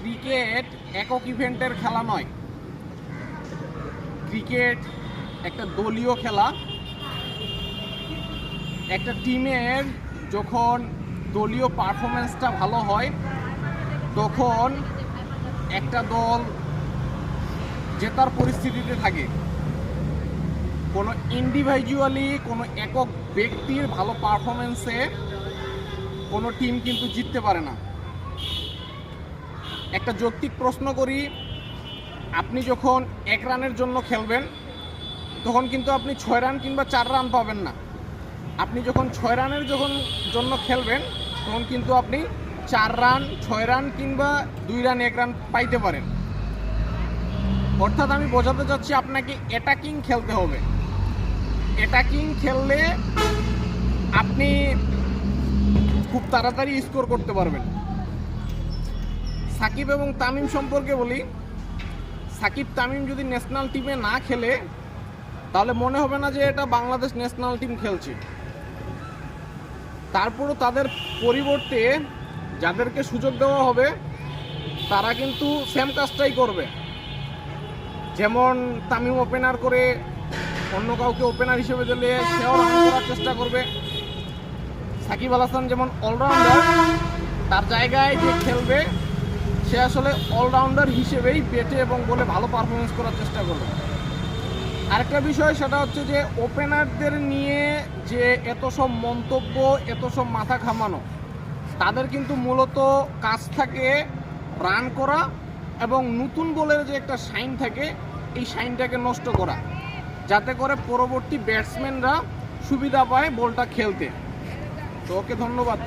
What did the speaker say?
Cricket একক ইভেন্টের খেলা নয়। ক্রিকেট একটা দলীয় খেলা। একটা টিমের যখন দলীয় পারফরমেন্সটা ভালো হয় তখন একটা দল জেতার পরিস্থিতিতে থাকে। কোনো ইন্ডিভিজুয়ালি কোনো একক ব্যক্তির ভালো পারফরমেন্সে কোনো টিম কিন্তু জিততে পারে না। একটা যৌক্তিক প্রশ্ন করি, আপনি যখন 1 রানের জন্য খেলবেন তখন কিন্তু আপনি 6 রান কিংবা 4 রান পাবেন না। আপনি যখন 6 রানের জন্য খেলবেন তখন কিন্তু আপনি 4 রান, 6 রান কিংবা 2 রান, 1 রান পাইতে পারেন। অর্থাৎ আমি বোঝাতে চাচ্ছি আপনাকে অ্যাটাকিং খেলতে হবে। অ্যাটাকিং খেললে আপনি খুব তাড়াতাড়ি স্কোর করতে পারবেন। সাকিব এবং তামিম সম্পর্কে বলি, সাকিব তামিম যদি ন্যাশনাল টিমে না খেলে তাহলে মনে হবে না যে এটা বাংলাদেশ ন্যাশনাল টিম খেলছে। তারপরও তাদের পরিবর্তে যাদেরকে সুযোগ দেওয়া হবে তারা কিন্তু সেম কাজটাই করবে। যেমন তামিম ওপেনার করে অন্য কাউকে ওপেনার হিসেবে দিলে সেও রান করার চেষ্টা করবে। সাকিব আল হাসান যেমন অলরাউন্ডার, তার জায়গায় যে খেলবে সে আসলে অলরাউন্ডার হিসেবেই ব্যাটে এবং বলে ভালো পারফরমেন্স করার চেষ্টা করবে। আরেকটা বিষয় সেটা হচ্ছে যে ওপেনারদের নিয়ে যে এত সব মন্তব্য, এত সব মাথা ঘামানো, তাদের কিন্তু মূলত কাজ থাকে রান করা এবং নতুন বলের যে একটা শাইন থাকে এই শাইনটাকে নষ্ট করা, যাতে করে পরবর্তী ব্যাটসম্যানরা সুবিধা পায় বলটা খেলতে। তো ওকে ধন্যবাদ।